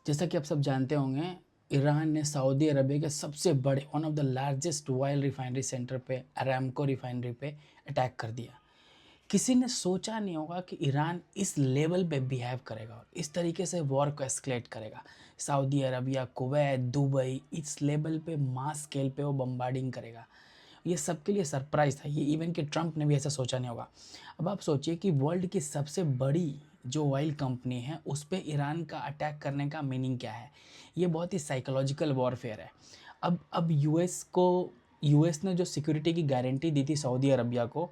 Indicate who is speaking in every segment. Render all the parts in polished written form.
Speaker 1: जैसा कि आप सब जानते होंगे, ईरान ने सऊदी अरबिया के सबसे बड़े one of the largest oil refinery centre पे, अरामको रिफाइनरी पे अटैक कर दिया। किसी ने सोचा नहीं होगा कि ईरान इस लेवल पे बिहेव करेगा और इस तरीके से वॉर को एस्केलेट करेगा। सऊदी अरबिया, कुवैत, दुबई, इस लेवल पे मास स्केल पे वो बम्बार्डिंग करेगा। ये सबके लिए सरप्राइज़ था। ये इवन कि ट्रंप ने भी ऐसा सोचा नहीं होगा। अब आप सोचिए कि वर्ल्ड की सबसे बड़ी जो ऑयल कंपनी है उस पे ईरान का अटैक करने का मीनिंग क्या है? ये बहुत ही साइकोलॉजिकल वॉरफेयर है। अब यूएस ने जो सिक्योरिटी की गारंटी दी थी सऊदी अरबिया को,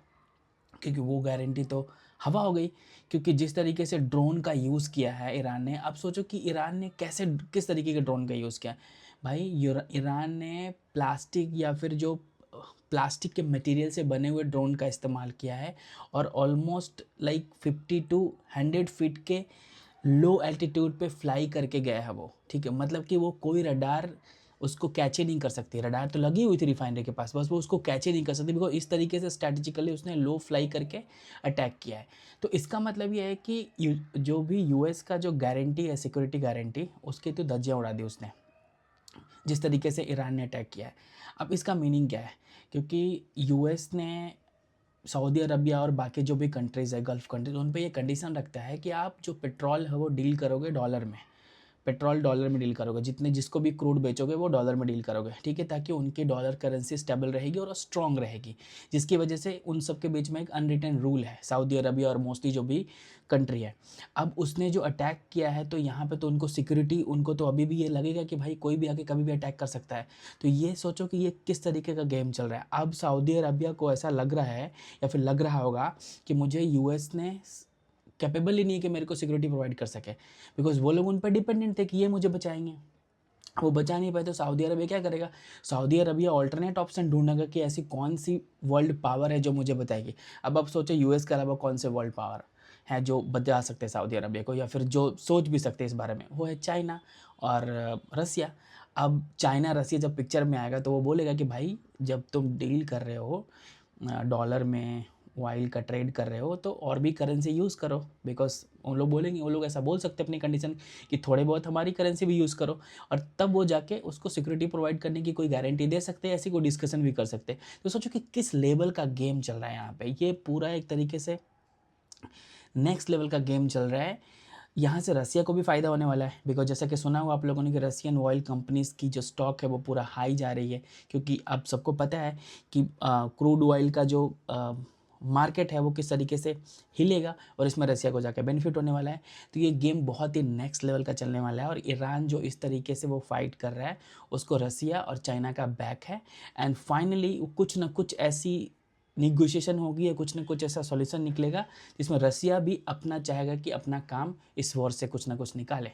Speaker 1: क्योंकि वो गारंटी तो हवा हो गई। क्योंकि जिस तरीके से ड्रोन का यूज़ किया है ईरान ने, अब सोचो कि ईरान ने कैसे किस तरीके के ड्रोन का यूज़ किया है। भाई ईरान ने प्लास्टिक या फिर जो प्लास्टिक के मटेरियल से बने हुए ड्रोन का इस्तेमाल किया है और ऑलमोस्ट लाइक 50 टू 100 फीट के लो एल्टीट्यूड पे फ्लाई करके गया है वो। ठीक है, मतलब कि वो कोई रडार उसको कैच ही नहीं कर सकती। रडार तो लगी हुई थी रिफाइनरी के पास, बस वो उसको कैच ही नहीं कर सकती, बिकॉज इस तरीके से स्ट्रैटेजिकली उसने लो फ्लाई करके अटैक किया है। तो इसका मतलब ये है कि जो भी यूएस का जो गारंटी है, सिक्योरिटी गारंटी, उसकी तो धज्जियाँ उड़ा दी उसने, जिस तरीके से ईरान ने अटैक किया है। अब इसका मीनिंग क्या है? क्योंकि यूएस ने सऊदी अरबिया और बाकी जो भी कंट्रीज़ है, गल्फ़ कंट्रीज़, उन पे ये कंडीशन रखता है कि आप जो पेट्रोल है वो डील करोगे डॉलर में। पेट्रोल डॉलर में डील करोगे, जितने जिसको भी क्रूड बेचोगे वो डॉलर में डील करोगे, ठीक है? ताकि उनकी डॉलर करेंसी स्टेबल रहेगी और स्ट्रॉन्ग रहेगी, जिसकी वजह से उन सब के बीच में एक अनरिटन रूल है, सऊदी अरबिया और मोस्टली जो भी कंट्री है। अब उसने जो अटैक किया है तो यहाँ पे तो उनको सिक्योरिटी, उनको तो अभी भी ये लगेगा कि भाई कोई भी आके कभी भी अटैक कर सकता है। तो ये सोचो कि ये किस तरीके का गेम चल रहा है। अब सऊदी अरबिया को ऐसा लग रहा है या फिर लग रहा होगा कि मुझे यूएस ने कैपेबल ही नहीं है कि मेरे को सिक्योरिटी प्रोवाइड कर सके, बिकॉज वो लोग उन पर डिपेंडेंट थे कि ये मुझे बचाएंगे। वो बचा नहीं पाए तो सऊदी अरबिया क्या करेगा? सऊदी अरबिया ऑल्टरनेट ऑप्शन ढूंढेगा कि ऐसी कौन सी वर्ल्ड पावर है जो मुझे बताएगी। अब आप सोचो यूएस के अलावा कौन से वर्ल्ड पावर है जो बचा सकते हैं सऊदी अरबिया को, या फिर जो सोच भी सकते हैं इस बारे में, वो है चाइना और रसिया। अब चाइना रसिया जब पिक्चर में आएगा तो वो बोलेगा कि भाई जब तुम डील कर रहे हो डॉलर में, ऑयल का ट्रेड कर रहे हो, तो और भी करेंसी यूज़ करो। बिकॉज उन लोग बोलेंगे, वो लोग ऐसा बोल सकते हैं अपनी कंडीशन कि थोड़े बहुत हमारी करेंसी भी यूज़ करो, और तब वो जाके उसको सिक्योरिटी प्रोवाइड करने की कोई गारंटी दे सकते हैं, ऐसी कोई डिस्कशन भी कर सकते हैं। तो सोचो कि किस लेवल का गेम चल रहा है यहाँ पे। ये पूरा एक तरीके से नेक्स्ट लेवल का गेम चल रहा है। यहाँ से रसिया को भी फ़ायदा होने वाला है, बिकॉज जैसा कि सुना हुआ आप लोगों ने कि रसियन ऑयल कंपनीज़ की जो स्टॉक है वो पूरा हाई जा रही है, क्योंकि अब सबको पता है कि क्रूड ऑयल का जो मार्केट है वो किस तरीके से हिलेगा, और इसमें रसिया को जाकर बेनिफिट होने वाला है। तो ये गेम बहुत ही नेक्स्ट लेवल का चलने वाला है, और ईरान जो इस तरीके से वो फाइट कर रहा है उसको रसिया और चाइना का बैक है। एंड फाइनली कुछ ना कुछ ऐसी निगोशिएशन होगी या कुछ ना कुछ ऐसा सॉल्यूशन निकलेगा जिसमें रसिया भी अपना चाहेगा कि अपना काम इस वॉर से कुछ ना कुछ निकाले।